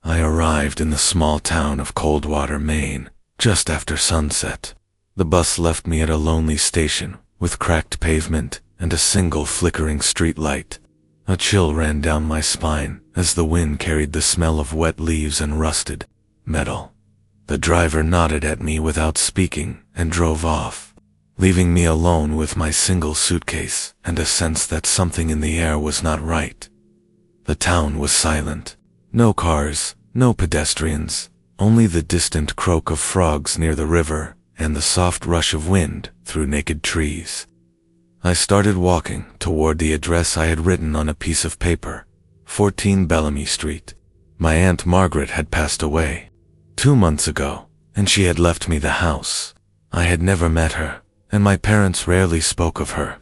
I arrived in the small town of Coldwater, Maine, just after sunset. The bus left me at a lonely station, with cracked pavement and a single flickering street light. A chill ran down my spine as the wind carried the smell of wet leaves and rusted metal. The driver nodded at me without speaking and drove off, leaving me alone with my single suitcase and a sense that something in the air was not right. The town was silent. No cars, no pedestrians, only the distant croak of frogs near the river and the soft rush of wind through naked trees. I started walking toward the address I had written on a piece of paper, 14 Bellamy Street. My Aunt Margaret had passed away 2 months ago, and she had left me the house. I had never met her, and my parents rarely spoke of her.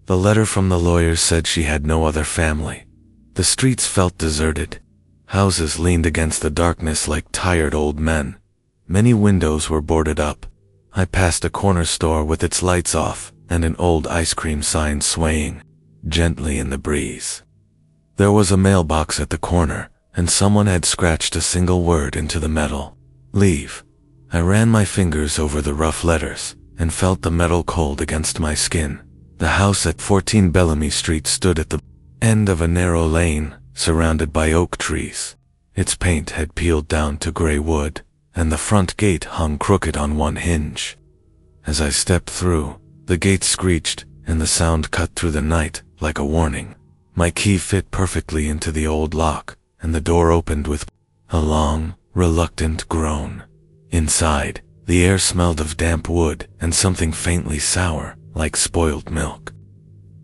The letter from the lawyer said she had no other family. The streets felt deserted. Houses leaned against the darkness like tired old men. Many windows were boarded up. I passed a corner store with its lights off and an old ice cream sign swaying gently in the breeze. There was a mailbox at the corner, and someone had scratched a single word into the metal. Leave. I ran my fingers over the rough letters and felt the metal cold against my skin. The house at 14 Bellamy Street stood at the end of a narrow lane, surrounded by oak trees. Its paint had peeled down to gray wood, and the front gate hung crooked on one hinge. As I stepped through, the gate screeched, and the sound cut through the night like a warning. My key fit perfectly into the old lock, and the door opened with a long, reluctant groan. Inside, the air smelled of damp wood and something faintly sour, like spoiled milk.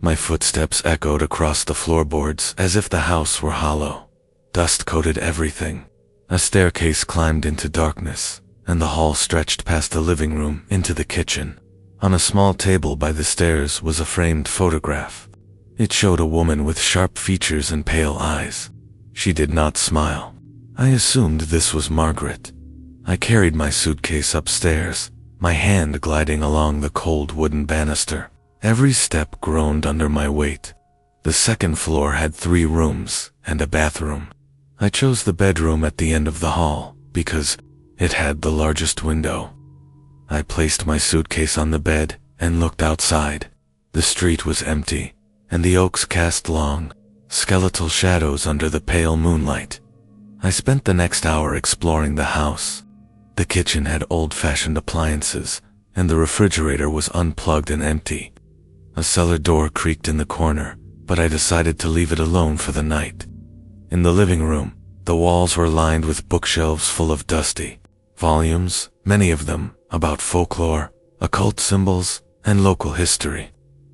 My footsteps echoed across the floorboards as if the house were hollow. Dust coated everything. A staircase climbed into darkness, and the hall stretched past the living room into the kitchen. On a small table by the stairs was a framed photograph. It showed a woman with sharp features and pale eyes. She did not smile. I assumed this was Margaret. I carried my suitcase upstairs, my hand gliding along the cold wooden banister. Every step groaned under my weight. The second floor had 3 rooms and a bathroom. I chose the bedroom at the end of the hall because it had the largest window. I placed my suitcase on the bed and looked outside. The street was empty, and the oaks cast long, skeletal shadows under the pale moonlight. I spent the next hour exploring the house. The kitchen had old-fashioned appliances, and the refrigerator was unplugged and empty. A cellar door creaked in the corner, but I decided to leave it alone for the night. In the living room, the walls were lined with bookshelves full of dusty volumes, many of them about folklore, occult symbols, and local history.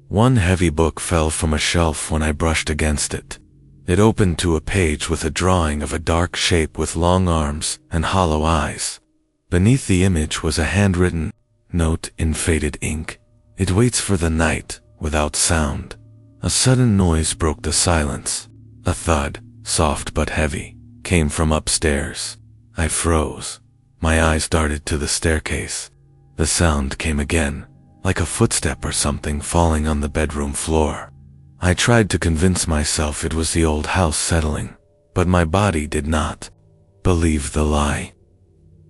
One heavy book fell from a shelf when I brushed against it. It opened to a page with a drawing of a dark shape with long arms and hollow eyes. Beneath the image was a handwritten note in faded ink. It waits for the night, without sound. A sudden noise broke the silence. A thud, soft but heavy, came from upstairs. I froze. My eyes darted to the staircase. The sound came again, like a footstep or something falling on the bedroom floor. I tried to convince myself it was the old house settling, but my body did not believe the lie.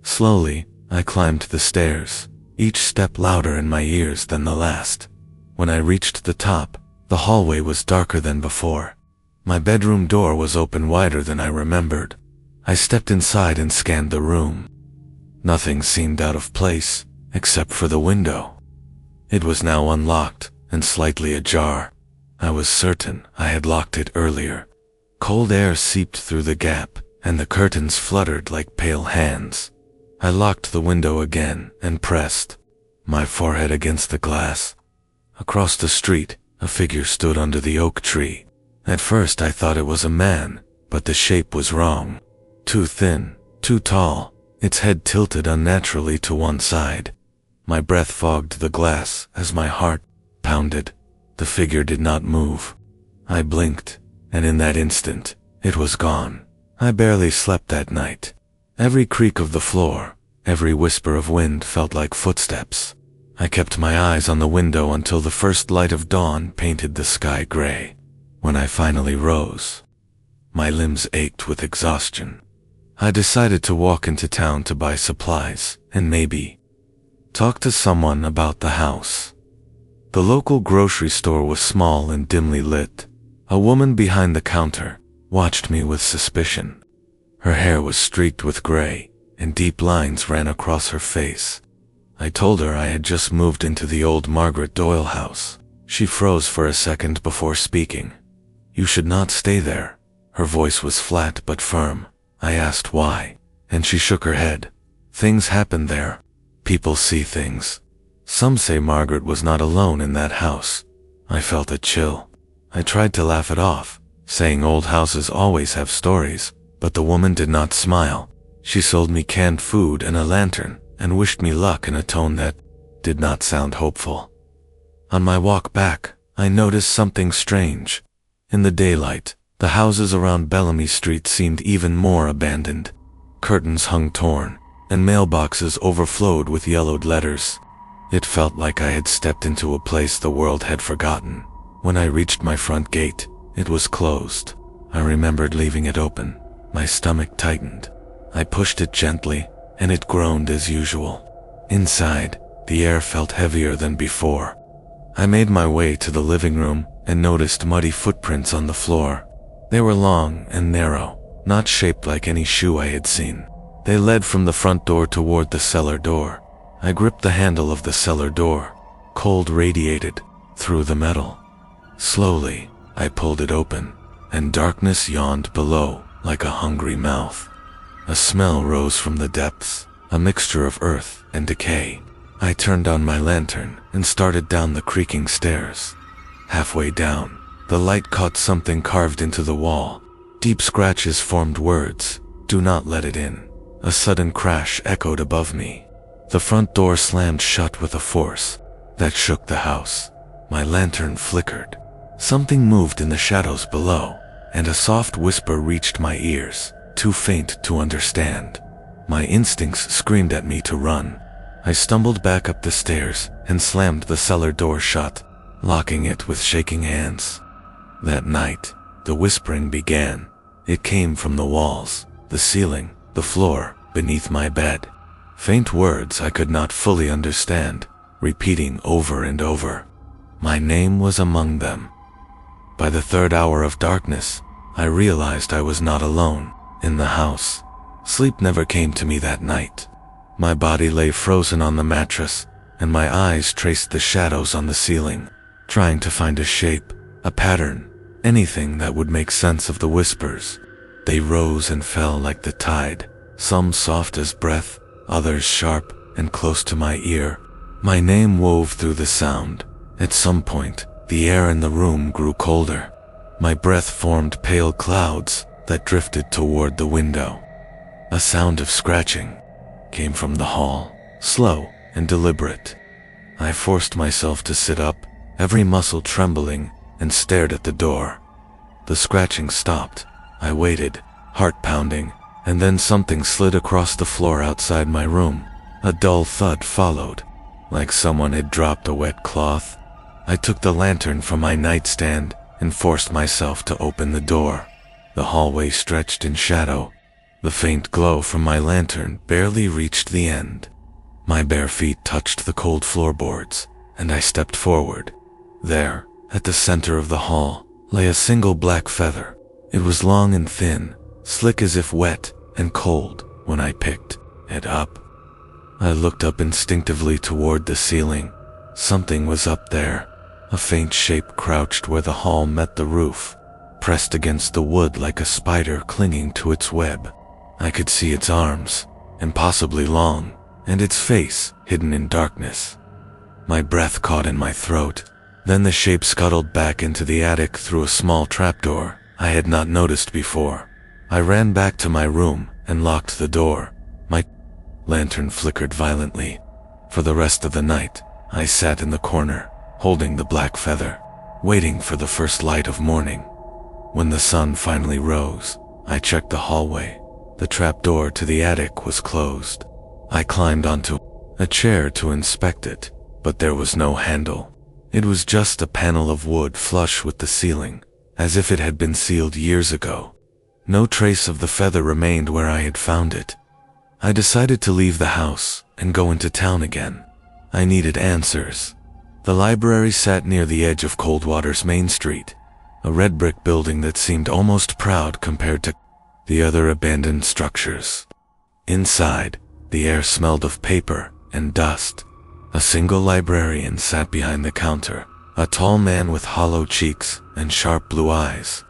Slowly, I climbed the stairs, each step louder in my ears than the last. When I reached the top, the hallway was darker than before. My bedroom door was open wider than I remembered. I stepped inside and scanned the room. Nothing seemed out of place, except for the window. It was now unlocked and slightly ajar. I was certain I had locked it earlier. Cold air seeped through the gap, and the curtains fluttered like pale hands. I locked the window again and pressed my forehead against the glass. Across the street, a figure stood under the oak tree. At first I thought it was a man, but the shape was wrong. Too thin, too tall, its head tilted unnaturally to one side. My breath fogged the glass as my heart pounded. The figure did not move. I blinked, and in that instant, it was gone. I barely slept that night. Every creak of the floor, every whisper of wind felt like footsteps. I kept my eyes on the window until the first light of dawn painted the sky gray. When I finally rose, my limbs ached with exhaustion. I decided to walk into town to buy supplies and maybe talk to someone about the house. The local grocery store was small and dimly lit. A woman behind the counter watched me with suspicion. Her hair was streaked with gray, and deep lines ran across her face. I told her I had just moved into the old Margaret Doyle house. She froze for a second before speaking. "You should not stay there." Her voice was flat but firm. I asked why, and she shook her head. "Things happen there. People see things. Some say Margaret was not alone in that house." I felt a chill. I tried to laugh it off, saying old houses always have stories, but the woman did not smile. She sold me canned food and a lantern, and wished me luck in a tone that did not sound hopeful. On my walk back, I noticed something strange. In the daylight, the houses around Bellamy Street seemed even more abandoned. Curtains hung torn, and mailboxes overflowed with yellowed letters. It felt like I had stepped into a place the world had forgotten. When I reached my front gate, it was closed. I remembered leaving it open. My stomach tightened. I pushed it gently, and it groaned as usual. Inside, the air felt heavier than before. I made my way to the living room and noticed muddy footprints on the floor. They were long and narrow, not shaped like any shoe I had seen. They led from the front door toward the cellar door. I gripped the handle of the cellar door. Cold radiated through the metal. Slowly, I pulled it open, and darkness yawned below like a hungry mouth. A smell rose from the depths, a mixture of earth and decay. I turned on my lantern and started down the creaking stairs. Halfway down, the light caught something carved into the wall. Deep scratches formed words, "Do not let it in." A sudden crash echoed above me. The front door slammed shut with a force that shook the house. My lantern flickered. Something moved in the shadows below, and a soft whisper reached my ears, too faint to understand. My instincts screamed at me to run. I stumbled back up the stairs and slammed the cellar door shut, locking it with shaking hands. That night, the whispering began. It came from the walls, the ceiling, the floor, beneath my bed. Faint words I could not fully understand, repeating over and over. My name was among them. By the third hour of darkness, I realized I was not alone in the house. Sleep never came to me that night. My body lay frozen on the mattress, and my eyes traced the shadows on the ceiling, trying to find a shape, a pattern, anything that would make sense of the whispers. They rose and fell like the tide, some soft as breath, others sharp and close to my ear. My name wove through the sound. At some point, the air in the room grew colder. My breath formed pale clouds that drifted toward the window. A sound of scratching came from the hall, slow and deliberate. I forced myself to sit up, every muscle trembling, and stared at the door. The scratching stopped. I waited, heart pounding, and then something slid across the floor outside my room. A dull thud followed, like someone had dropped a wet cloth. I took the lantern from my nightstand and forced myself to open the door. The hallway stretched in shadow. The faint glow from my lantern barely reached the end. My bare feet touched the cold floorboards, and I stepped forward. There, at the center of the hall, lay a single black feather. It was long and thin, slick as if wet and cold when I picked it up. I looked up instinctively toward the ceiling. Something was up there. A faint shape crouched where the hall met the roof, pressed against the wood like a spider clinging to its web. I could see its arms, impossibly long, and its face hidden in darkness. My breath caught in my throat. Then the shape scuttled back into the attic through a small trapdoor I had not noticed before. I ran back to my room and locked the door. My lantern flickered violently. For the rest of the night, I sat in the corner, holding the black feather, waiting for the first light of morning. When the sun finally rose, I checked the hallway. The trapdoor to the attic was closed. I climbed onto a chair to inspect it, but there was no handle. It was just a panel of wood flush with the ceiling, as if it had been sealed years ago. No trace of the feather remained where I had found it. I decided to leave the house and go into town again. I needed answers. The library sat near the edge of Coldwater's Main Street, a red brick building that seemed almost proud compared to the other abandoned structures. Inside, the air smelled of paper and dust. A single librarian sat behind the counter, a tall man with hollow cheeks and sharp blue eyes.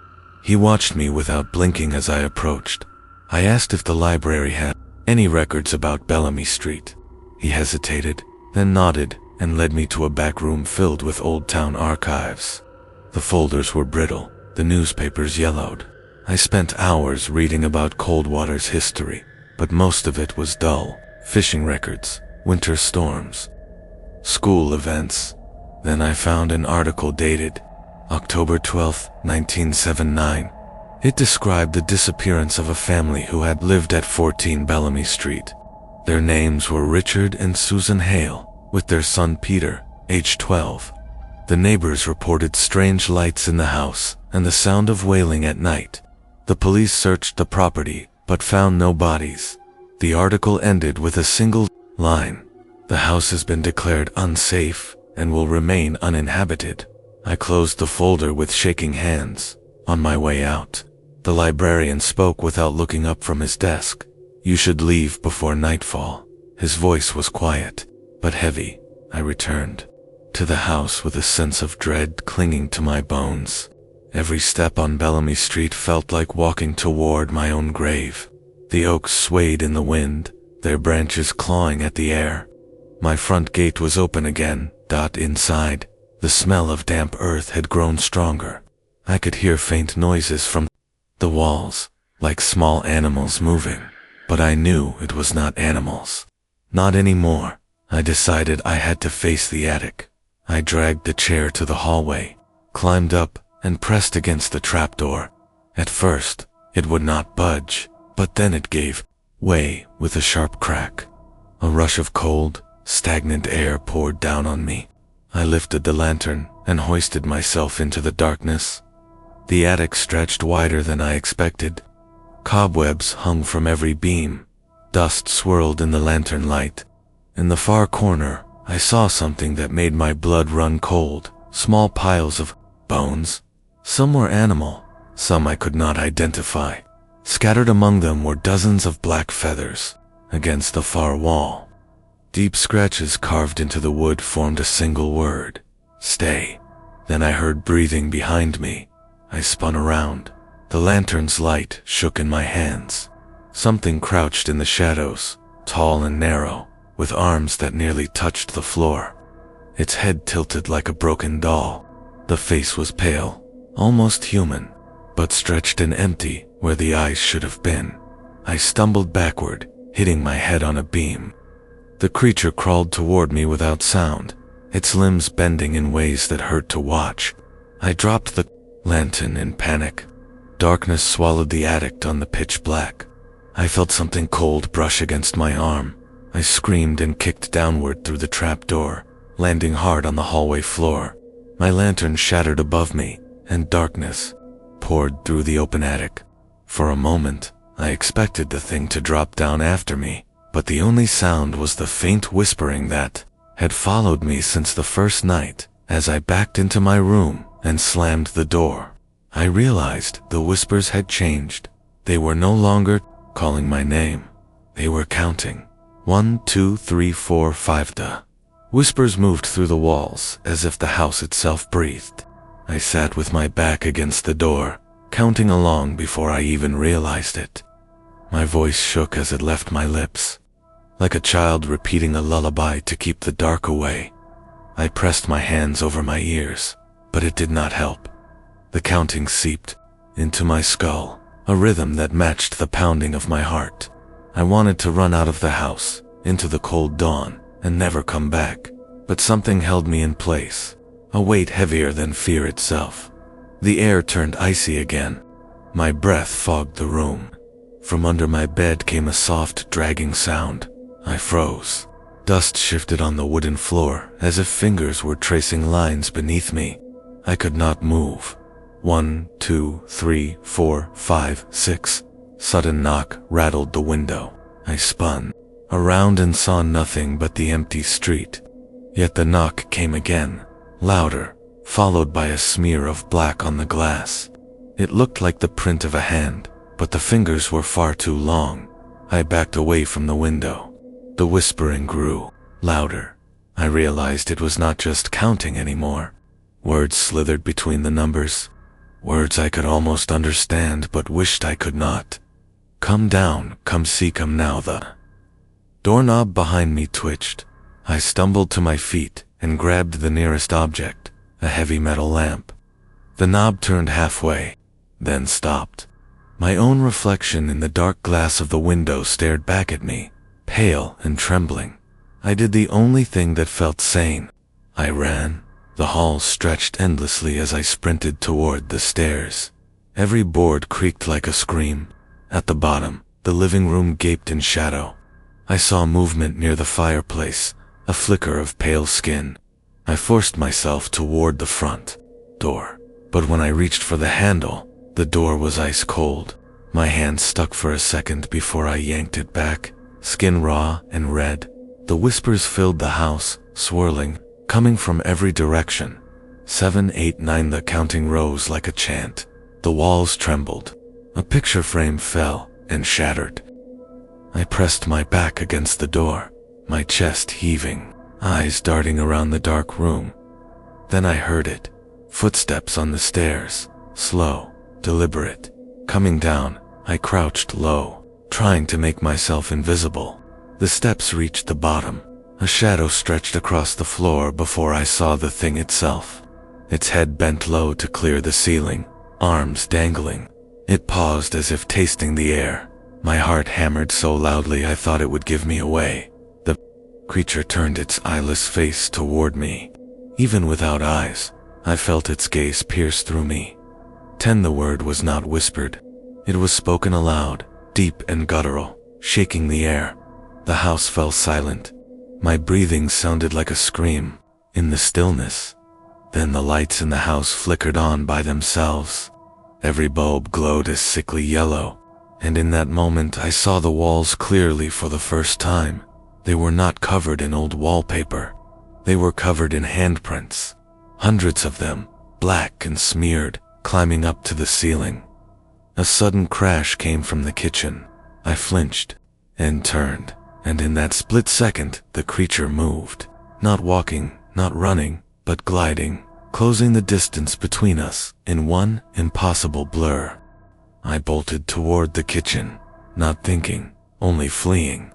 He watched me without blinking as I approached. I asked if the library had any records about Bellamy Street. He hesitated, then nodded and led me to a back room filled with old town archives. The folders were brittle, the newspapers yellowed. I spent hours reading about Coldwater's history, but most of it was dull. Fishing records, winter storms, school events. Then I found an article dated October 12, 1979. It described the disappearance of a family who had lived at 14 Bellamy Street. Their names were Richard and Susan Hale, with their son Peter, age 12. The neighbors reported strange lights in the house and the sound of wailing at night. The police searched the property, but found no bodies. The article ended with a single line: "The house has been declared unsafe and will remain uninhabited." I closed the folder with shaking hands. On my way out, the librarian spoke without looking up from his desk. "You should leave before nightfall." His voice was quiet, but heavy. I returned to the house with a sense of dread clinging to my bones. Every step on Bellamy Street felt like walking toward my own grave. The oaks swayed in the wind, their branches clawing at the air. My front gate was open again. Inside, the smell of damp earth had grown stronger. I could hear faint noises from the walls, like small animals moving. But I knew it was not animals. Not anymore. I decided I had to face the attic. I dragged the chair to the hallway, climbed up, and pressed against the trapdoor. At first, it would not budge, but then it gave way with a sharp crack. A rush of cold, stagnant air poured down on me. I lifted the lantern and hoisted myself into the darkness. The attic stretched wider than I expected. Cobwebs hung from every beam. Dust swirled in the lantern light. In the far corner, I saw something that made my blood run cold. Small piles of bones. Some were animal, some I could not identify. Scattered among them were dozens of black feathers. Against the far wall, deep scratches carved into the wood formed a single word: "Stay." Then I heard breathing behind me. I spun around. The lantern's light shook in my hands. Something crouched in the shadows, tall and narrow, with arms that nearly touched the floor. Its head tilted like a broken doll. The face was pale, almost human, but stretched and empty where the eyes should have been. I stumbled backward, hitting my head on a beam. The creature crawled toward me without sound, its limbs bending in ways that hurt to watch. I dropped the lantern in panic. Darkness swallowed the attic on the pitch black. I felt something cold brush against my arm. I screamed and kicked downward through the trapdoor, landing hard on the hallway floor. My lantern shattered above me, and darkness poured through the open attic. For a moment, I expected the thing to drop down after me, but the only sound was the faint whispering that had followed me since the first night. As I backed into my room and slammed the door, I realized the whispers had changed. They were no longer calling my name. They were counting. 1, 2, 3, 4, 5. The whispers moved through the walls as if the house itself breathed. I sat with my back against the door, counting along before I even realized it. My voice shook as it left my lips, like a child repeating a lullaby to keep the dark away. I pressed my hands over my ears, but it did not help. The counting seeped into my skull, a rhythm that matched the pounding of my heart. I wanted to run out of the house, into the cold dawn, and never come back, but something held me in place, a weight heavier than fear itself. The air turned icy again. My breath fogged the room. From under my bed came a soft, dragging sound. I froze. Dust shifted on the wooden floor as if fingers were tracing lines beneath me. I could not move. 1, 2, 3, 4, 5, 6. Sudden knock rattled the window. I spun around and saw nothing but the empty street. Yet the knock came again, louder, followed by a smear of black on the glass. It looked like the print of a hand, but the fingers were far too long. I backed away from the window. The whispering grew louder. I realized it was not just counting anymore. Words slithered between the numbers. Words I could almost understand but wished I could not. Come down, come see, come now. The doorknob behind me twitched. I stumbled to my feet and grabbed the nearest object, a heavy metal lamp. The knob turned halfway, then stopped. My own reflection in the dark glass of the window stared back at me, pale and trembling. I did the only thing that felt sane. I ran. The hall stretched endlessly as I sprinted toward the stairs. Every board creaked like a scream. At the bottom, the living room gaped in shadow. I saw movement near the fireplace, a flicker of pale skin. I forced myself toward the front door, but when I reached for the handle, the door was ice cold. My hand stuck for a second before I yanked it back, skin raw and red. The whispers filled the house, swirling, coming from every direction. 7, 8, 9, the counting rose like a chant. The walls trembled. A picture frame fell and shattered. I pressed my back against the door, my chest heaving, eyes darting around the dark room. Then I heard it. Footsteps on the stairs, slow, deliberate. Coming down, I crouched low, trying to make myself invisible. The steps reached the bottom. A shadow stretched across the floor before I saw the thing itself. Its head bent low to clear the ceiling, arms dangling. It paused as if tasting the air. My heart hammered so loudly I thought it would give me away. The creature turned its eyeless face toward me. Even without eyes, I felt its gaze pierce through me. 10, the word was not whispered. It was spoken aloud, deep and guttural, shaking the air. The house fell silent. My breathing sounded like a scream in the stillness. Then the lights in the house flickered on by themselves. Every bulb glowed a sickly yellow, and in that moment I saw the walls clearly for the first time. They were not covered in old wallpaper. They were covered in handprints, hundreds of them, black and smeared, climbing up to the ceiling. A sudden crash came from the kitchen. I flinched and turned, and in that split second the creature moved, not walking, not running, but gliding, closing the distance between us in one impossible blur. I bolted toward the kitchen, not thinking, only fleeing.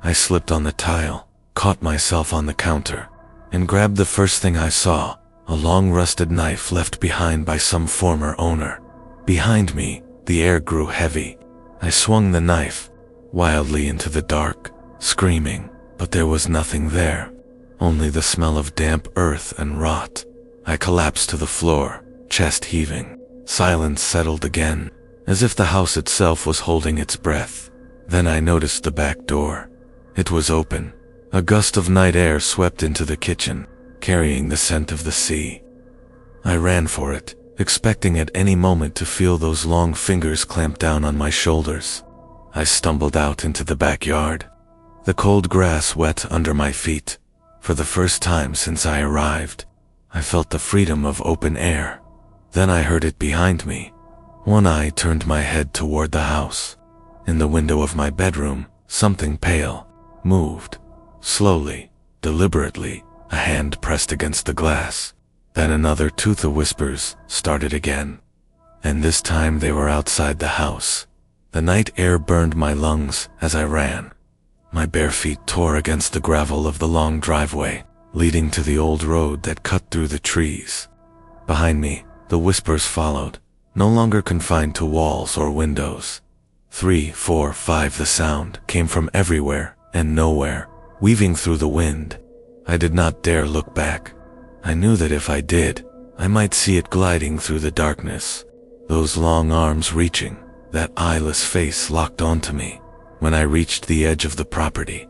I slipped on the tile, caught myself on the counter, and grabbed the first thing I saw, a long rusted knife left behind by some former owner. Behind me, the air grew heavy. I swung the knife wildly into the dark, screaming, but there was nothing there, only the smell of damp earth and rot. I collapsed to the floor, chest heaving. Silence settled again, as if the house itself was holding its breath. Then I noticed the back door. It was open. A gust of night air swept into the kitchen, carrying the scent of the sea. I ran for it, expecting at any moment to feel those long fingers clamp down on my shoulders. I stumbled out into the backyard, the cold grass wet under my feet. For the first time since I arrived, I felt the freedom of open air. Then I heard it behind me. One eye turned my head toward the house. In the window of my bedroom, something pale moved. Slowly, deliberately, a hand pressed against the glass. Then another tooth of whispers started again. And this time they were outside the house. The night air burned my lungs as I ran. My bare feet tore against the gravel of the long driveway, leading to the old road that cut through the trees. Behind me, the whispers followed, no longer confined to walls or windows. 3, 4, 5, the sound came from everywhere and nowhere, weaving through the wind. I did not dare look back. I knew that if I did, I might see it gliding through the darkness. Those long arms reaching, that eyeless face locked onto me. When I reached the edge of the property,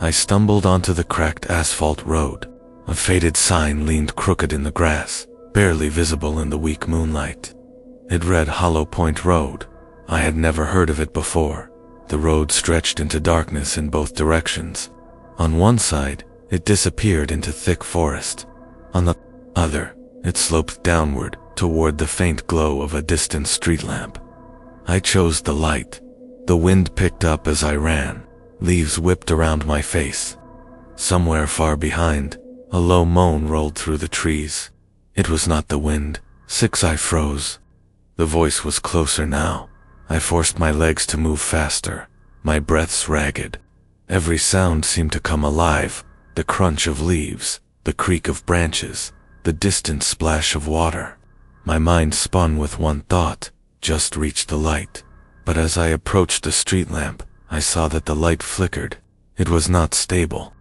I stumbled onto the cracked asphalt road. A faded sign leaned crooked in the grass, barely visible in the weak moonlight. It read Hollow Point Road. I had never heard of it before. The road stretched into darkness in both directions. On one side, it disappeared into thick forest. On the other, it sloped downward toward the faint glow of a distant street lamp. I chose the light. The wind picked up as I ran. Leaves whipped around my face. Somewhere far behind, a low moan rolled through the trees. It was not the wind. I froze. The voice was closer now. I forced my legs to move faster, my breaths ragged. Every sound seemed to come alive, the crunch of leaves, the creak of branches, the distant splash of water. My mind spun with one thought, just reach the light. But as I approached the street lamp, I saw that the light flickered. It was not stable.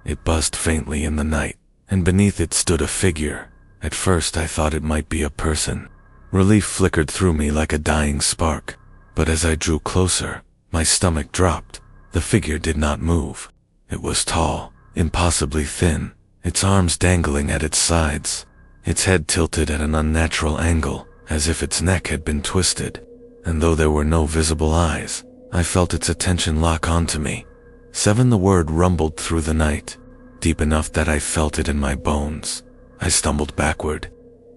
It buzzed faintly in the night, and beneath it stood a figure. At first I thought it might be a person. Relief flickered through me like a dying spark. But as I drew closer, my stomach dropped. The figure did not move. It was tall, impossibly thin, its arms dangling at its sides, its head tilted at an unnatural angle, as if its neck had been twisted. And though there were no visible eyes, I felt its attention lock onto me. 7, the word rumbled through the night, deep enough that I felt it in my bones. I stumbled backward.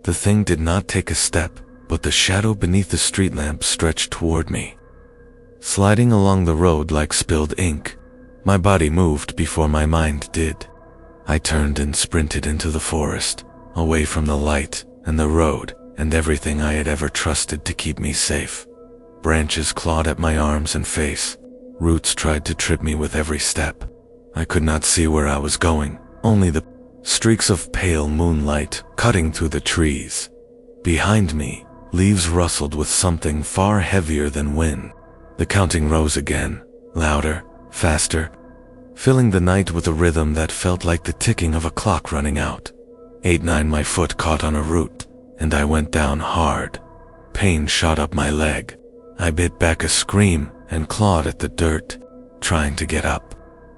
The thing did not take a step, but the shadow beneath the street lamp stretched toward me, sliding along the road like spilled ink. My body moved before my mind did. I turned and sprinted into the forest, away from the light and the road and everything I had ever trusted to keep me safe. Branches clawed at my arms and face. Roots tried to trip me with every step. I could not see where I was going, only the streaks of pale moonlight cutting through the trees. Behind me, leaves rustled with something far heavier than wind. The counting rose again, louder, faster, filling the night with a rhythm that felt like the ticking of a clock running out. 8, 9, my foot caught on a root, and I went down hard. Pain shot up my leg. I bit back a scream and clawed at the dirt, trying to get up.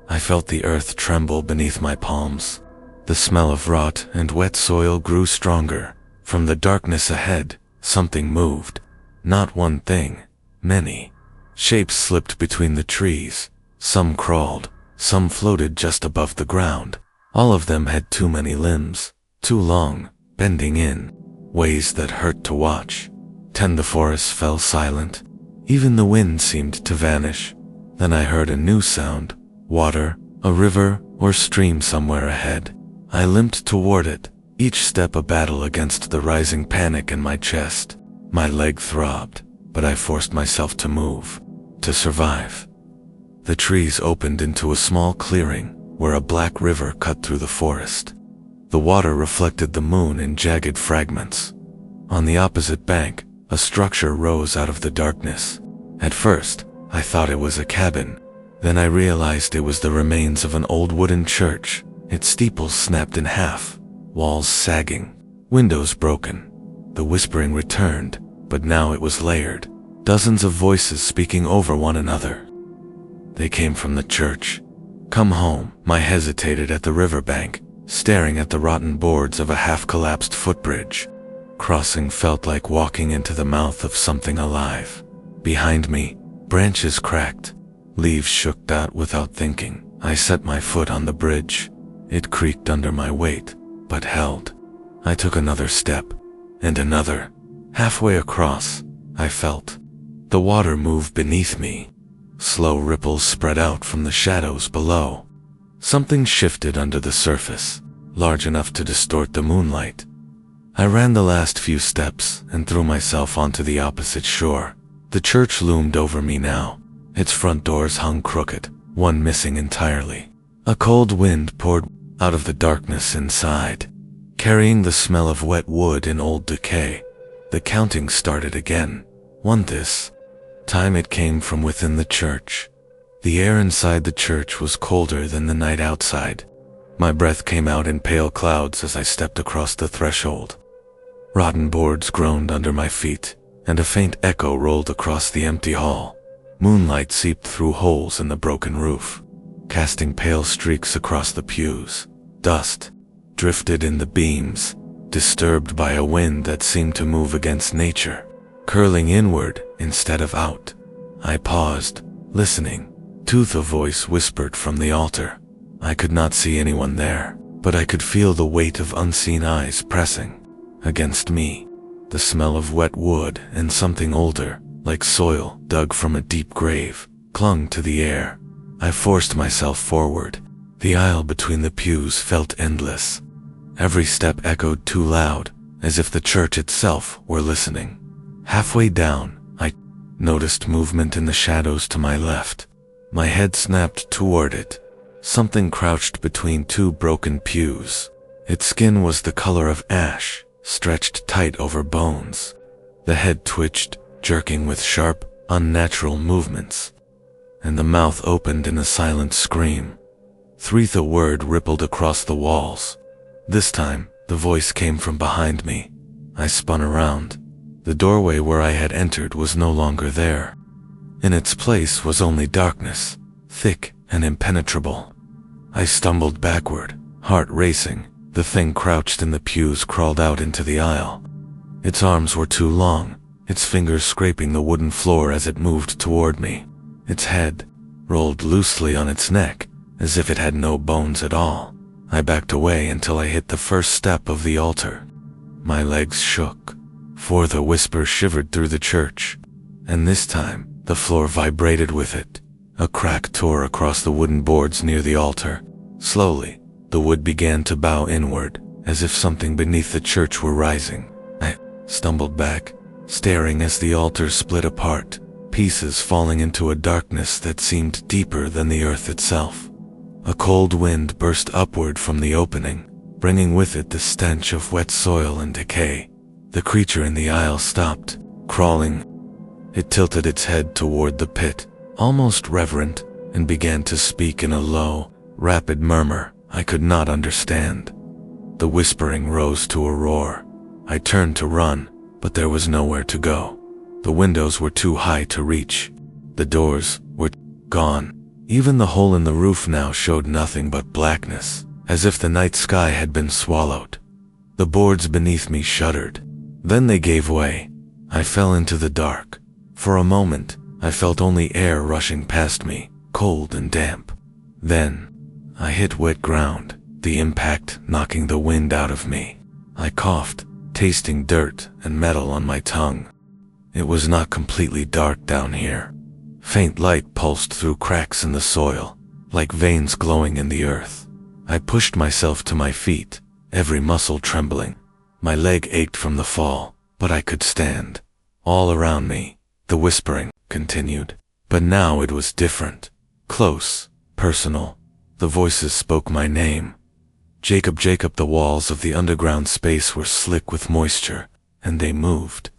I felt the earth tremble beneath my palms. The smell of rot and wet soil grew stronger. From the darkness ahead, something moved. Not one thing, many. Shapes slipped between the trees. Some crawled, some floated just above the ground. All of them had too many limbs, too long, bending in, ways that hurt to watch. 10, the forest fell silent. Even the wind seemed to vanish. Then I heard a new sound, water, a river or stream somewhere ahead. I limped toward it, each step a battle against the rising panic in my chest. My leg throbbed, but I forced myself to move, to survive. The trees opened into a small clearing where a black river cut through the forest. The water reflected the moon in jagged fragments. On the opposite bank, a structure rose out of the darkness. At first, I thought it was a cabin. Then I realized it was the remains of an old wooden church. Its steeples snapped in half, walls sagging, windows broken. The whispering returned, but now it was layered. Dozens of voices speaking over one another. They came from the church. Come home. I hesitated at the riverbank, staring at the rotten boards of a half-collapsed footbridge. Crossing felt like walking into the mouth of something alive. Behind me, branches cracked. Leaves shook out without thinking. I set my foot on the bridge. It creaked under my weight, but held. I took another step, and another. Halfway across, I felt the water move beneath me. Slow ripples spread out from the shadows below. Something shifted under the surface, large enough to distort the moonlight. I ran the last few steps and threw myself onto the opposite shore. The church loomed over me now. Its front doors hung crooked, one missing entirely. A cold wind poured out of the darkness inside, carrying the smell of wet wood and old decay. The counting started again. One this time it came from within the church. The air inside the church was colder than the night outside. My breath came out in pale clouds as I stepped across the threshold. Rotten boards groaned under my feet, and a faint echo rolled across the empty hall. Moonlight seeped through holes in the broken roof, casting pale streaks across the pews. Dust drifted in the beams, disturbed by a wind that seemed to move against nature, curling inward instead of out. I paused, listening. To the voice whispered from the altar. I could not see anyone there, but I could feel the weight of unseen eyes pressing against me. The smell of wet wood and something older, like soil dug from a deep grave, clung to the air. I forced myself forward. The aisle between the pews felt endless. Every step echoed too loud, as if the church itself were listening. Halfway down, I noticed movement in the shadows to my left. My head snapped toward it. Something crouched between two broken pews. Its skin was the color of ash, stretched tight over bones. The head twitched, jerking with sharp, unnatural movements, and the mouth opened in a silent scream. The word rippled across the walls. This time, the voice came from behind me. I spun around. The doorway where I had entered was no longer there. In its place was only darkness, thick and impenetrable. I stumbled backward, heart racing. The thing crouched in the pews crawled out into the aisle. Its arms were too long, its fingers scraping the wooden floor as it moved toward me. Its head rolled loosely on its neck, as if it had no bones at all. I backed away until I hit the first step of the altar. My legs shook, for the whisper shivered through the church, and this time, the floor vibrated with it. A crack tore across the wooden boards near the altar. Slowly, the wood began to bow inward, as if something beneath the church were rising. I stumbled back, staring as the altar split apart, pieces falling into a darkness that seemed deeper than the earth itself. A cold wind burst upward from the opening, bringing with it the stench of wet soil and decay. The creature in the aisle stopped, crawling. It tilted its head toward the pit, almost reverent, and began to speak in a low, rapid murmur I could not understand. The whispering rose to a roar. I turned to run, but there was nowhere to go. The windows were too high to reach. The doors were gone. Even the hole in the roof now showed nothing but blackness, as if the night sky had been swallowed. The boards beneath me shuddered. Then they gave way. I fell into the dark. For a moment, I felt only air rushing past me, cold and damp. Then, I hit wet ground, the impact knocking the wind out of me. I coughed, tasting dirt and metal on my tongue. It was not completely dark down here. Faint light pulsed through cracks in the soil, like veins glowing in the earth. I pushed myself to my feet, every muscle trembling. My leg ached from the fall, but I could stand. All around me, the whispering continued, but now it was different. Close, personal. The voices spoke my name. Jacob, Jacob. The walls of the underground space were slick with moisture, and they moved.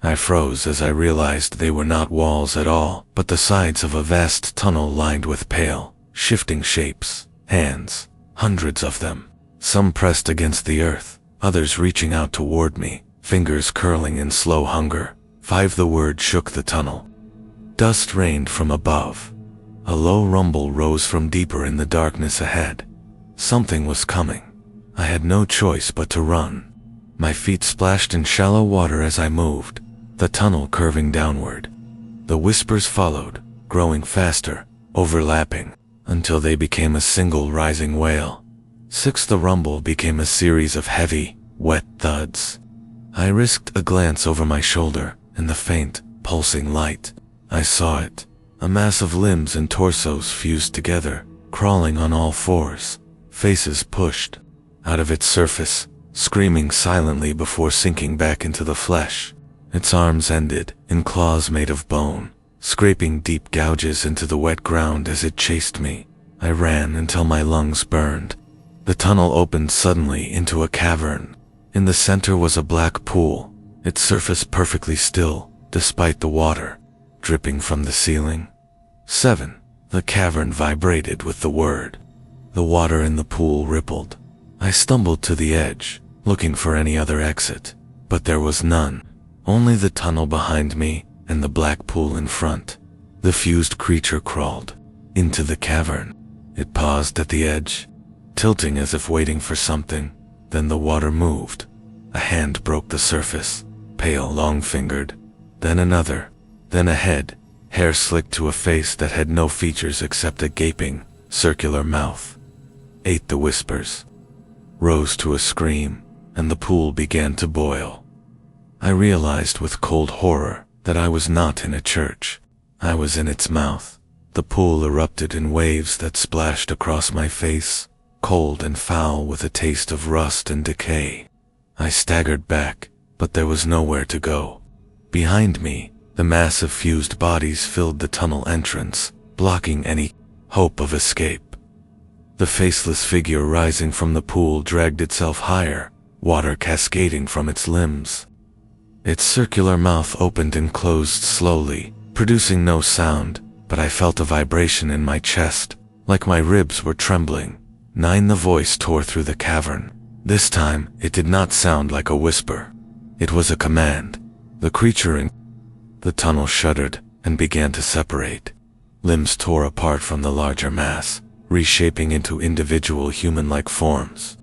I froze as I realized they were not walls at all, but the sides of a vast tunnel lined with pale, shifting shapes. Hands, hundreds of them. Some pressed against the earth, others reaching out toward me, fingers curling in slow hunger. The word shook the tunnel. Dust rained from above. A low rumble rose from deeper in the darkness ahead. Something was coming. I had no choice but to run. My feet splashed in shallow water as I moved, the tunnel curving downward. The whispers followed, growing faster, overlapping, until they became a single rising wail. The rumble became a series of heavy, wet thuds. I risked a glance over my shoulder. In the faint, pulsing light, I saw it. A mass of limbs and torsos fused together, crawling on all fours, faces pushed out of its surface, screaming silently before sinking back into the flesh. Its arms ended in claws made of bone, scraping deep gouges into the wet ground as it chased me. I ran until my lungs burned. The tunnel opened suddenly into a cavern. In the center was a black pool, its surface perfectly still, despite the water dripping from the ceiling. The cavern vibrated with the word. The water in the pool rippled. I stumbled to the edge, looking for any other exit, but there was none. Only the tunnel behind me and the black pool in front. The fused creature crawled into the cavern. It paused at the edge, tilting as if waiting for something. Then the water moved. A hand broke the surface, pale, long-fingered. Then another. Then a head, hair slicked to a face that had no features except a gaping, circular mouth. 8. The whispers rose to a scream, and the pool began to boil. I realized with cold horror that I was not in a church. I was in its mouth. The pool erupted in waves that splashed across my face, cold and foul with a taste of rust and decay. I staggered back, but there was nowhere to go. Behind me, the mass of fused bodies filled the tunnel entrance, blocking any hope of escape. The faceless figure rising from the pool dragged itself higher, water cascading from its limbs. Its circular mouth opened and closed slowly, producing no sound, but I felt a vibration in my chest, like my ribs were trembling. 9. The voice tore through the cavern. This time, it did not sound like a whisper. It was a command. The creature in the tunnel shuddered and began to separate. Limbs tore apart from the larger mass, reshaping into individual human-like forms.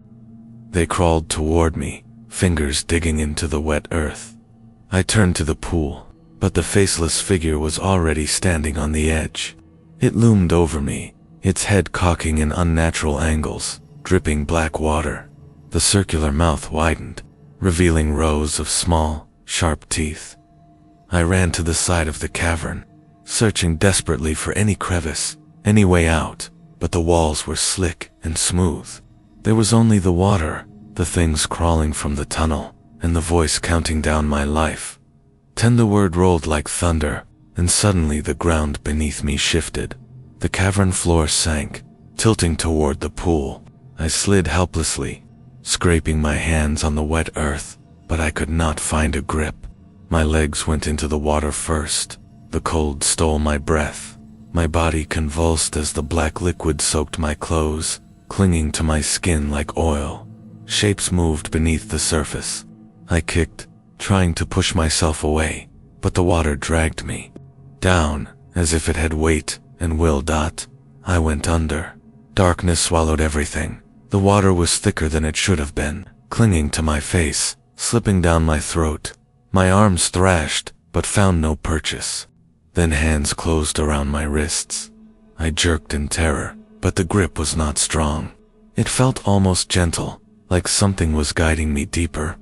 They crawled toward me, fingers digging into the wet earth. I turned to the pool, but the faceless figure was already standing on the edge. It loomed over me, its head cocking in unnatural angles, dripping black water. The circular mouth widened, revealing rows of small, sharp teeth. I ran to the side of the cavern, searching desperately for any crevice, any way out, but the walls were slick and smooth. There was only the water, the things crawling from the tunnel, and the voice counting down my life. 10. The word rolled like thunder, and suddenly the ground beneath me shifted. The cavern floor sank, tilting toward the pool. I slid helplessly, scraping my hands on the wet earth, but I could not find a grip. My legs went into the water first. The cold stole my breath. My body convulsed as the black liquid soaked my clothes, clinging to my skin like oil. Shapes moved beneath the surface. I kicked, trying to push myself away, but the water dragged me down, as if it had weight and will. I went under. Darkness swallowed everything. The water was thicker than it should have been, clinging to my face, slipping down my throat. My arms thrashed, but found no purchase. Then hands closed around my wrists. I jerked in terror, but the grip was not strong. It felt almost gentle, like something was guiding me deeper.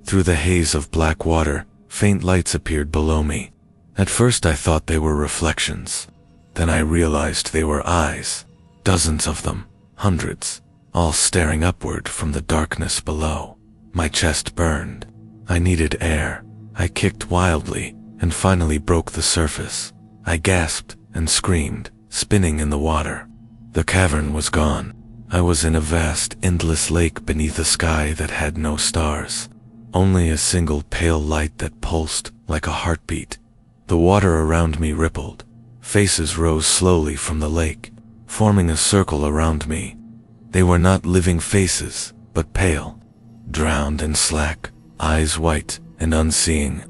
Through the haze of black water, faint lights appeared below me. At first I thought they were reflections. Then I realized they were eyes. Dozens of them, hundreds, all staring upward from the darkness below. My chest burned. I needed air. I kicked wildly, and finally broke the surface. I gasped and screamed, spinning in the water. The cavern was gone. I was in a vast, endless lake beneath a sky that had no stars. Only a single pale light that pulsed like a heartbeat. The water around me rippled. Faces rose slowly from the lake, forming a circle around me. They were not living faces, but pale, drowned and slack, eyes white and unseeing.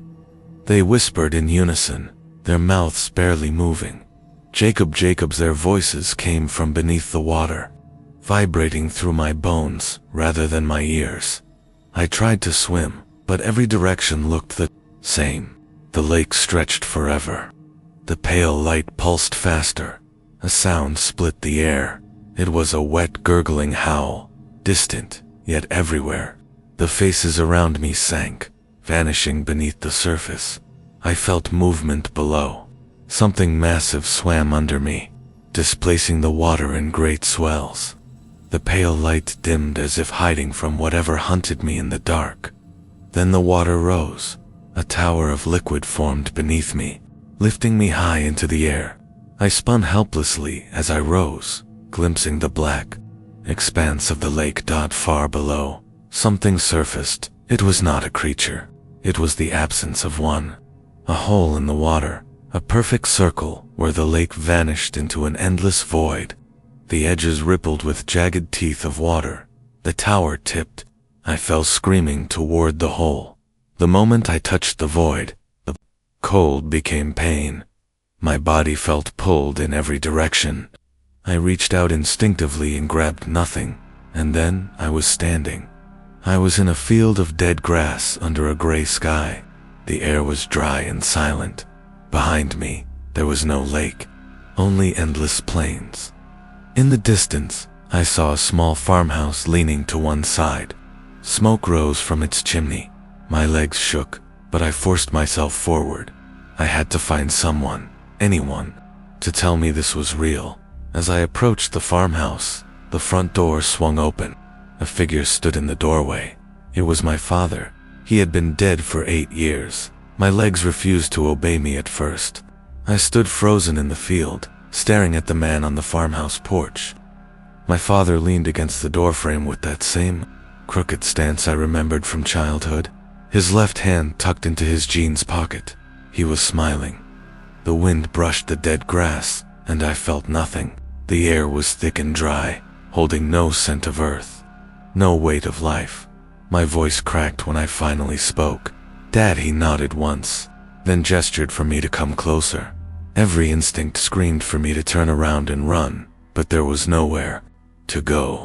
They whispered in unison, their mouths barely moving. Jacob, Jacob's their voices came from beneath the water, vibrating through my bones rather than my ears. I tried to swim, but every direction looked the same. The lake stretched forever. The pale light pulsed faster. A sound split the air. It was a wet, gurgling howl, distant, yet everywhere. The faces around me sank, vanishing beneath the surface. I felt movement below. Something massive swam under me, displacing the water in great swells. The pale light dimmed as if hiding from whatever hunted me in the dark. Then the water rose. A tower of liquid formed beneath me, lifting me high into the air. I spun helplessly as I rose, glimpsing the black expanse of the lake. Far below, something surfaced. It was not a creature. It was the absence of one. A hole in the water, a perfect circle where the lake vanished into an endless void. The edges rippled with jagged teeth of water. The tower tipped. I fell screaming toward the hole. The moment I touched the void, the cold became pain. My body felt pulled in every direction. I reached out instinctively and grabbed nothing, and then I was standing. I was in a field of dead grass under a gray sky. The air was dry and silent. Behind me, there was no lake, only endless plains. In the distance, I saw a small farmhouse leaning to one side. Smoke rose from its chimney. My legs shook, but I forced myself forward. I had to find someone, anyone, to tell me this was real. As I approached the farmhouse, the front door swung open. A figure stood in the doorway. It was my father. He had been dead for 8 years. My legs refused to obey me at first. I stood frozen in the field, staring at the man on the farmhouse porch. My father leaned against the doorframe with that same crooked stance I remembered from childhood, his left hand tucked into his jeans pocket. He was smiling. The wind brushed the dead grass, and I felt nothing. The air was thick and dry, holding no scent of earth, no weight of life. My voice cracked when I finally spoke. "Dad," he nodded once, then gestured for me to come closer. Every instinct screamed for me to turn around and run, but there was nowhere to go.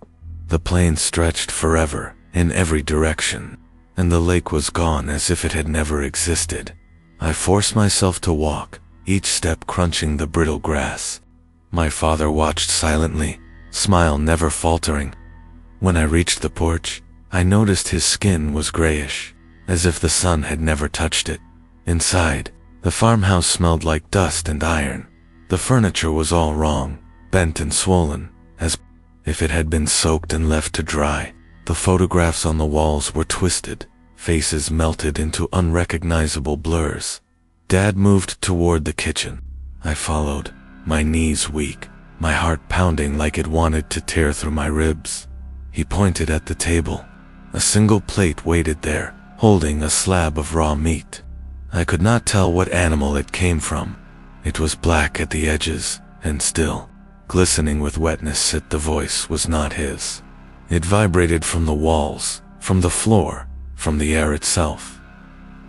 The plain stretched forever, in every direction, and the lake was gone as if it had never existed. I forced myself to walk, each step crunching the brittle grass. My father watched silently, smile never faltering. When I reached the porch, I noticed his skin was grayish, as if the sun had never touched it. Inside, the farmhouse smelled like dust and iron. The furniture was all wrong, bent and swollen, as if it had been soaked and left to dry. The photographs on the walls were twisted, faces melted into unrecognizable blurs. Dad moved toward the kitchen. I followed, my knees weak, my heart pounding like it wanted to tear through my ribs. He pointed at the table. A single plate waited there, holding a slab of raw meat. I could not tell what animal it came from. It was black at the edges, and still, glistening with wetness. The voice was not his. It vibrated from the walls, from the floor, from the air itself.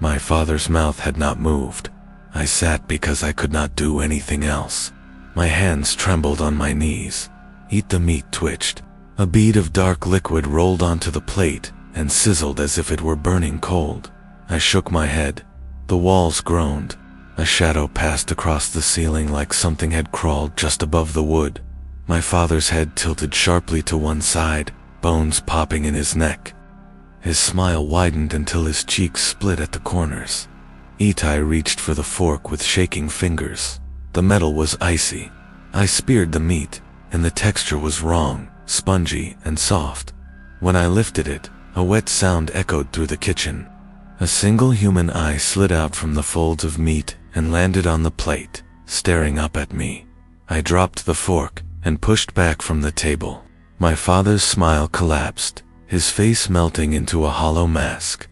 My father's mouth had not moved. I sat because I could not do anything else. My hands trembled on my knees. Eat the meat twitched. A bead of dark liquid rolled onto the plate and sizzled as if it were burning cold. I shook my head. The walls groaned. A shadow passed across the ceiling like something had crawled just above the wood. My father's head tilted sharply to one side, bones popping in his neck. His smile widened until his cheeks split at the corners. I reached for the fork with shaking fingers. The metal was icy. I speared the meat, and the texture was wrong, spongy and soft. When I lifted it, a wet sound echoed through the kitchen. A single human eye slid out from the folds of meat and landed on the plate, staring up at me. I dropped the fork and pushed back from the table. My father's smile collapsed, his face melting into a hollow mask.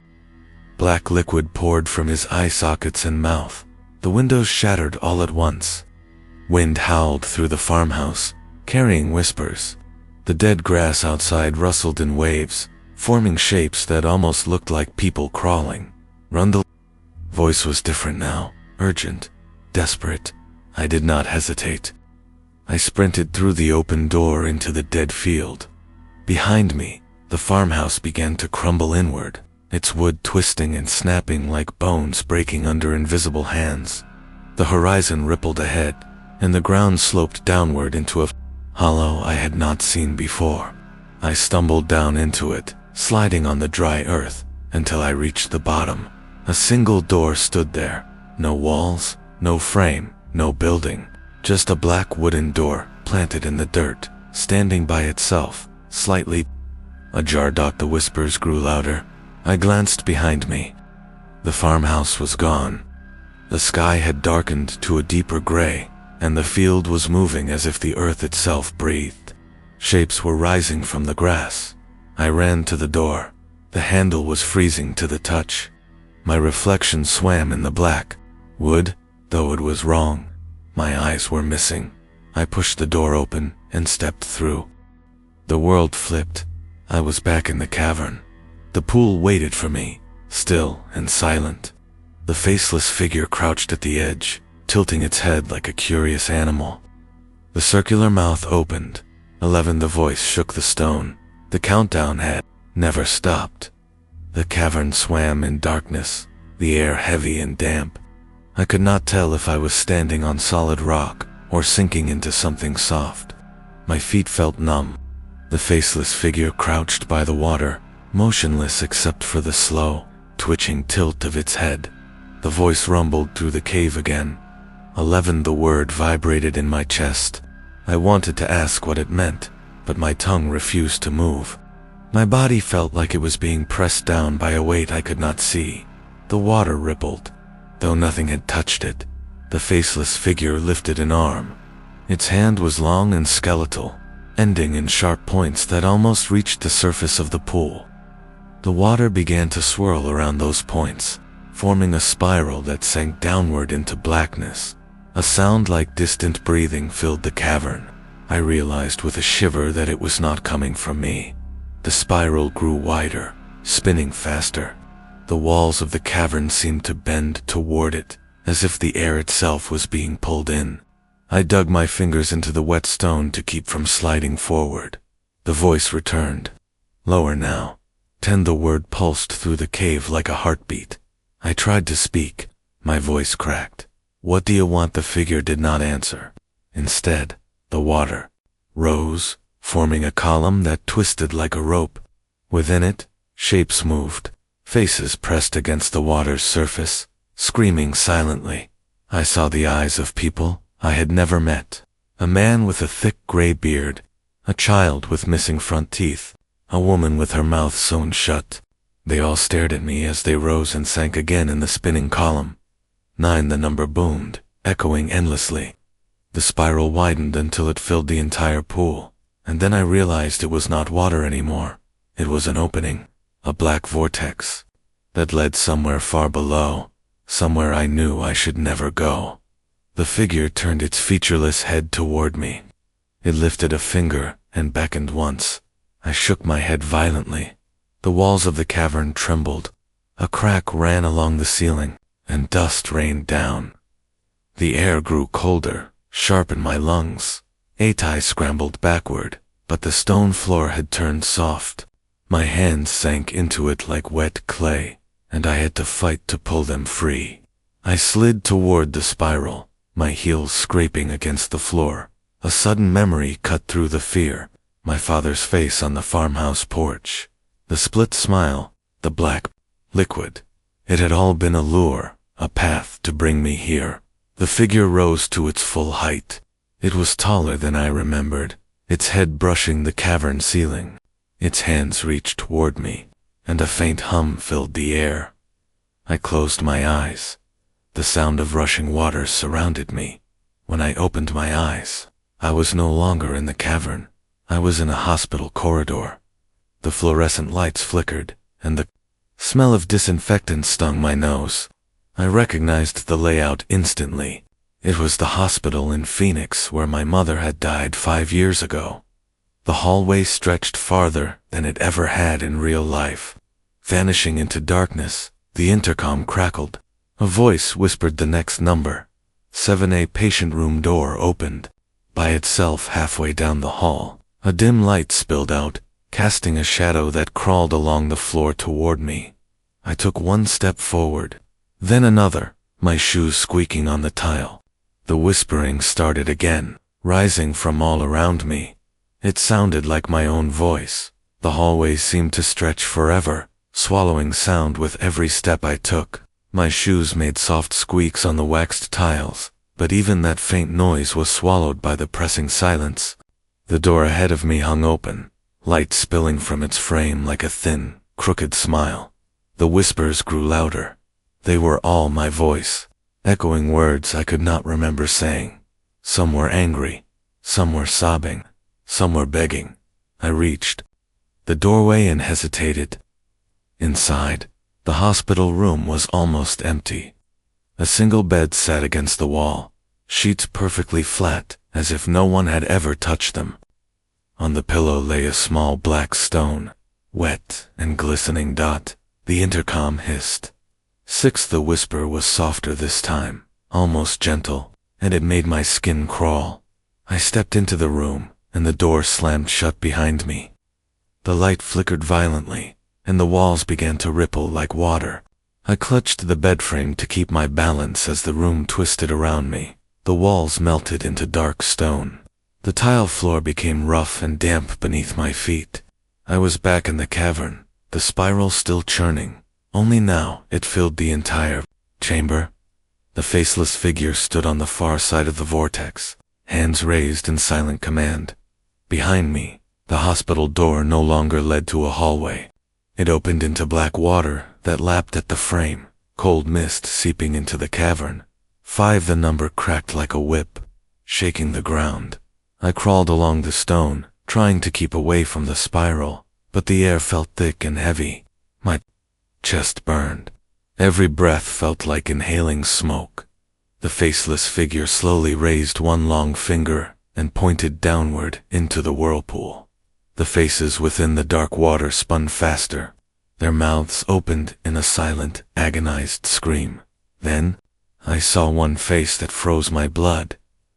Black liquid poured from his eye sockets and mouth. The windows shattered all at once. Wind howled through the farmhouse, carrying whispers. The dead grass outside rustled in waves, forming shapes that almost looked like people crawling. "Run!" The voice was different now, urgent, desperate. I did not hesitate. I sprinted through the open door into the dead field. Behind me, the farmhouse began to crumble inward, its wood twisting and snapping like bones breaking under invisible hands. The horizon rippled ahead, and the ground sloped downward into a hollow I had not seen before. I stumbled down into it, sliding on the dry earth, until I reached the bottom. A single door stood there. No walls, no frame, no building. Just a black wooden door, planted in the dirt, standing by itself, slightly ajar. The whispers grew louder. I glanced behind me. The farmhouse was gone. The sky had darkened to a deeper gray, and the field was moving as if the earth itself breathed. Shapes were rising from the grass. I ran to the door. The handle was freezing to the touch. My reflection swam in the black wood, though it was wrong. My eyes were missing. I pushed the door open and stepped through. The world flipped. I was back in the cavern. The pool waited for me, still and silent. The faceless figure crouched at the edge, tilting its head like a curious animal. The circular mouth opened. 11. The voice shook the stone. The countdown had never stopped. The cavern swam in darkness, the air heavy and damp. I could not tell if I was standing on solid rock or sinking into something soft. My feet felt numb. The faceless figure crouched by the water, motionless except for the slow, twitching tilt of its head. The voice rumbled through the cave again. 11, the word vibrated in my chest. I wanted to ask what it meant, but my tongue refused to move. My body felt like it was being pressed down by a weight I could not see. The water rippled, though nothing had touched it. The faceless figure lifted an arm. Its hand was long and skeletal, ending in sharp points that almost reached the surface of the pool. The water began to swirl around those points, forming a spiral that sank downward into blackness. A sound like distant breathing filled the cavern. I realized with a shiver that it was not coming from me. The spiral grew wider, spinning faster. The walls of the cavern seemed to bend toward it, as if the air itself was being pulled in. I dug my fingers into the wet stone to keep from sliding forward. The voice returned. Lower now. 10, the word pulsed through the cave like a heartbeat. I tried to speak. My voice cracked. What do you want? The figure did not answer. Instead, the water rose, forming a column that twisted like a rope. Within it, shapes moved. Faces pressed against the water's surface, screaming silently. I saw the eyes of people I had never met. A man with a thick gray beard, a child with missing front teeth, a woman with her mouth sewn shut. They all stared at me as they rose and sank again in the spinning column. 9, the number boomed, echoing endlessly. The spiral widened until it filled the entire pool, and then I realized it was not water anymore. It was an opening, a black vortex, that led somewhere far below, somewhere I knew I should never go. The figure turned its featureless head toward me. It lifted a finger and beckoned once. I shook my head violently. The walls of the cavern trembled. A crack ran along the ceiling, and dust rained down. The air grew colder, sharp in my lungs. I scrambled backward, but the stone floor had turned soft. My hands sank into it like wet clay, and I had to fight to pull them free. I slid toward the spiral, my heels scraping against the floor. A sudden memory cut through the fear. My father's face on the farmhouse porch. The split smile, the black liquid. It had all been a lure, a path to bring me here. The figure rose to its full height. It was taller than I remembered, its head brushing the cavern ceiling. Its hands reached toward me, and a faint hum filled the air. I closed my eyes. The sound of rushing waters surrounded me. When I opened my eyes, I was no longer in the cavern. I was in a hospital corridor. The fluorescent lights flickered, and the smell of disinfectant stung my nose. I recognized the layout instantly. It was the hospital in Phoenix where my mother had died 5 years ago. The hallway stretched farther than it ever had in real life. Vanishing into darkness, the intercom crackled. A voice whispered the next number. 7A patient room door opened. By itself halfway down the hall, a dim light spilled out, casting a shadow that crawled along the floor toward me. I took one step forward, then another, my shoes squeaking on the tile. The whispering started again, rising from all around me. It sounded like my own voice. The hallway seemed to stretch forever, swallowing sound with every step I took. My shoes made soft squeaks on the waxed tiles, but even that faint noise was swallowed by the pressing silence. The door ahead of me hung open, light spilling from its frame like a thin, crooked smile. The whispers grew louder. They were all my voice, echoing words I could not remember saying. Some were angry, some were sobbing, some were begging. I reached the doorway and hesitated. Inside, the hospital room was almost empty. A single bed sat against the wall, sheets perfectly flat, as if no one had ever touched them. On the pillow lay a small black stone, wet and glistening dot. The intercom hissed. 6, the whisper was softer this time, almost gentle, and it made my skin crawl. I stepped into the room, and the door slammed shut behind me. The light flickered violently, and the walls began to ripple like water. I clutched the bed frame to keep my balance as the room twisted around me. The walls melted into dark stone. The tile floor became rough and damp beneath my feet. I was back in the cavern, the spiral still churning. Only now it filled the entire chamber. The faceless figure stood on the far side of the vortex, hands raised in silent command. Behind me, the hospital door no longer led to a hallway. It opened into black water that lapped at the frame, cold mist seeping into the cavern. 5 the number cracked like a whip, shaking the ground. I crawled along the stone, trying to keep away from the spiral, but the air felt thick and heavy. My chest burned. Every breath felt like inhaling smoke. The faceless figure slowly raised one long finger and pointed downward into the whirlpool. The faces within the dark water spun faster. Their mouths opened in a silent, agonized scream. Then, I saw one face that froze my blood.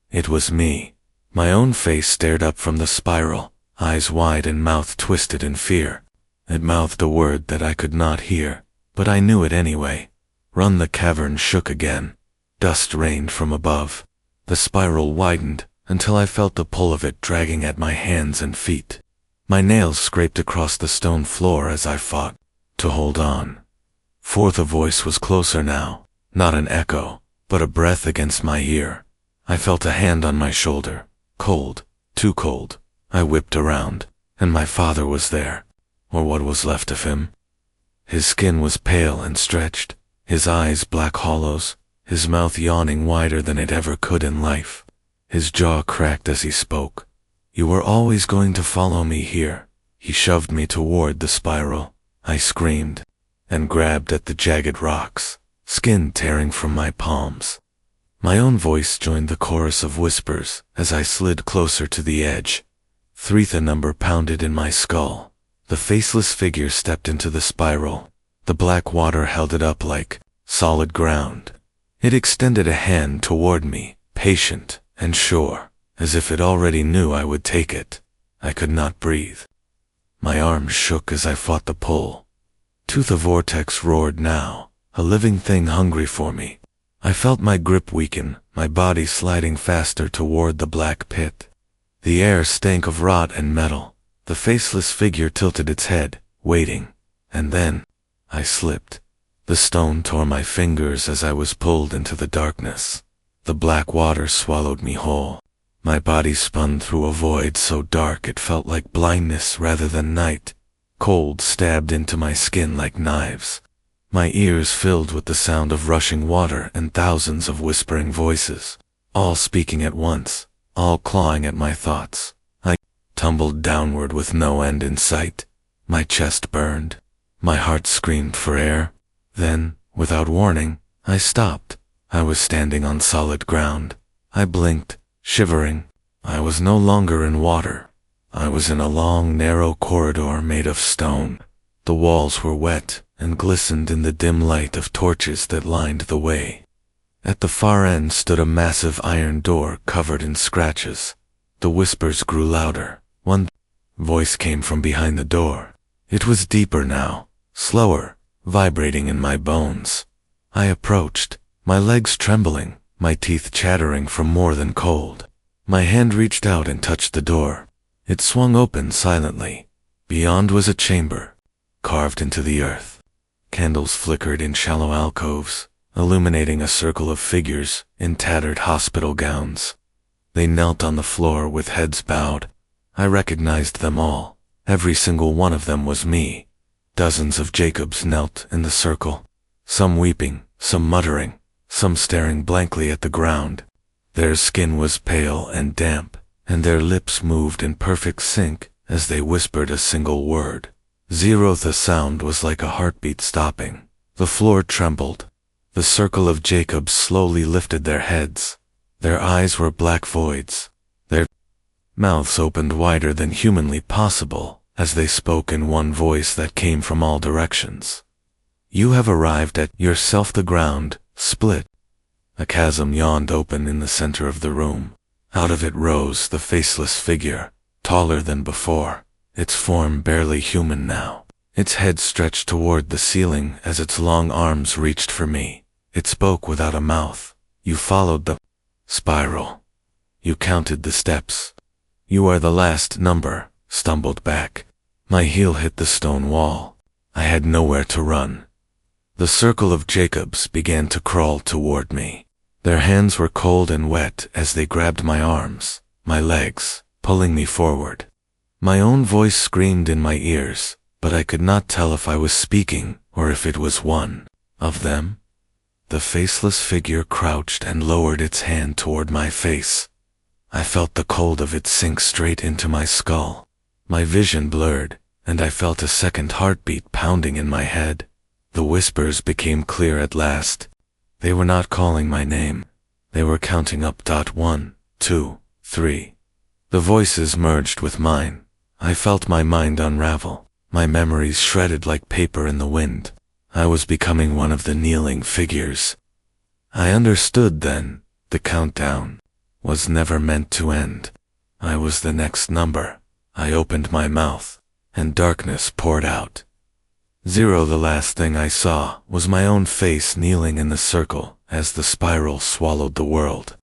It was me. My own face stared up from the spiral, eyes wide and mouth twisted in fear. It mouthed a word that I could not hear, but I knew it anyway. Run. The cavern shook again. Dust rained from above. The spiral widened until I felt the pull of it dragging at my hands and feet. My nails scraped across the stone floor as I fought to hold on. Fourth, a voice was closer now, not an echo, but a breath against my ear. I felt a hand on my shoulder, cold, too cold. I whipped around, and my father was there, or what was left of him. His skin was pale and stretched, his eyes black hollows, his mouth yawning wider than it ever could in life. His jaw cracked as he spoke. You were always going to follow me here. He shoved me toward the spiral. I screamed, and grabbed at the jagged rocks, skin tearing from my palms. My own voice joined the chorus of whispers as I slid closer to the edge. 3 the number pounded in my skull. The faceless figure stepped into the spiral. The black water held it up like solid ground. It extended a hand toward me, patient and sure, as if it already knew I would take it. I could not breathe. My arms shook as I fought the pull. 2 the vortex roared now, a living thing hungry for me. I felt my grip weaken, my body sliding faster toward the black pit. The air stank of rot and metal. The faceless figure tilted its head, waiting, and then I slipped. The stone tore my fingers as I was pulled into the darkness. The black water swallowed me whole. My body spun through a void so dark it felt like blindness rather than night. Cold stabbed into my skin like knives. My ears filled with the sound of rushing water and thousands of whispering voices, all speaking at once, all clawing at my thoughts. I tumbled downward with no end in sight. My chest burned. My heart screamed for air. Then, without warning, I stopped. I was standing on solid ground. I blinked, shivering. I was no longer in water. I was in a long, narrow corridor made of stone. The walls were wet and glistened in the dim light of torches that lined the way. At the far end stood a massive iron door covered in scratches. The whispers grew louder. One voice came from behind the door. It was deeper now, slower, vibrating in my bones. I approached, my legs trembling, my teeth chattering from more than cold. My hand reached out and touched the door. It swung open silently. Beyond was a chamber, carved into the earth. Candles flickered in shallow alcoves, illuminating a circle of figures in tattered hospital gowns. They knelt on the floor with heads bowed. I recognized them all. Every single one of them was me. Dozens of Jacobs knelt in the circle, some weeping, some muttering, some staring blankly at the ground. Their skin was pale and damp, and their lips moved in perfect sync as they whispered a single word. 0. The sound was like a heartbeat stopping. The floor trembled. The circle of Jacobs slowly lifted their heads. Their eyes were black voids. Their mouths opened wider than humanly possible as they spoke in one voice that came from all directions. You have arrived at yourself. The ground split. A chasm yawned open in the center of the room. Out of it rose the faceless figure, taller than before. its form barely human now. Its head stretched toward the ceiling as its long arms reached for me. It spoke without a mouth. You followed the spiral. You counted the steps. You are the last number. Stumbled back. My heel hit the stone wall. I had nowhere to run. The circle of Jacobs began to crawl toward me. Their hands were cold and wet as they grabbed my arms, my legs, pulling me forward. My own voice screamed in my ears, but I could not tell if I was speaking or if it was one of them. The faceless figure crouched and lowered its hand toward my face. I felt the cold of it sink straight into my skull. My vision blurred, and I felt a second heartbeat pounding in my head. The whispers became clear at last. They were not calling my name. They were counting up. 1, 2, 3. The voices merged with mine. I felt my mind unravel, my memories shredded like paper in the wind. I was becoming one of the kneeling figures. I understood then, the countdown was never meant to end. I was the next number. I opened my mouth, and darkness poured out. 0. The last thing I saw was my own face kneeling in the circle as the spiral swallowed the world.